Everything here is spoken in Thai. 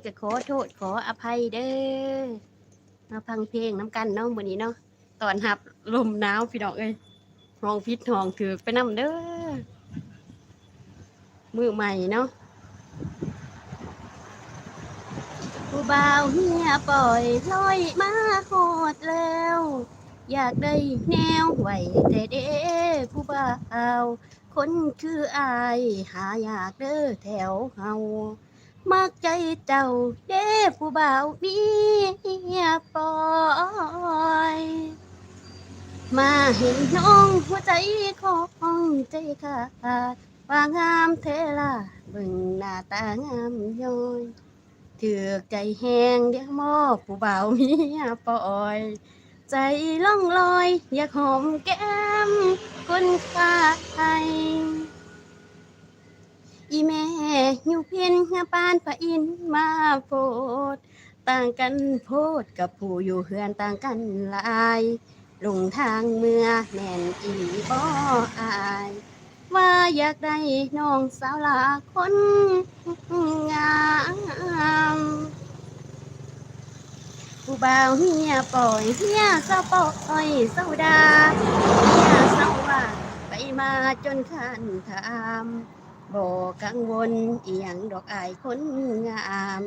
ก็ขอโทษขออภัยเด้อมาฟังเพลงน้ำกันเนาะมื้อนี้เนาะตอนรับลมหนาวพี่น้องเอ้ยห้องพิษห้องถือไปนำเด้อมื้อใหม่เนาะผู้บ่าวเฮียปล่อยลอยมาฮอดแล้วอยากได้แนวไว้แต่เด้ผู้บ่าวคนคืออายหายากเด้อแถวเฮามักใจเจ้าเด้ผู้บ่าวเมียปล่อยมาเห็นน้องหัวใจของใจขาดว่างามเทล่ะเบิ่งหน้าตางามย้อยถือกใจแหงเดี๋ยวมอบผู้บ่าวเมียปล่อยใจล่องลอยอยากหอมแก้มคนข้างอีแม่อยู่เพียนงาปานพระอินทร์มาโพดต่างกันโพดกับผู้อยู่เฮือนต่างกันหลายลงทางเมื่อแม่นอีหลีบ่อายว่าอยากได้น้องสาวลาคนงามผู้บ่าวเฮียปล่อยเฮียสาวปล่อยสาวดาเฮียสาวว่าไปมาจนคันถาม บ่กังวลอีหยังดอกอายคนงาม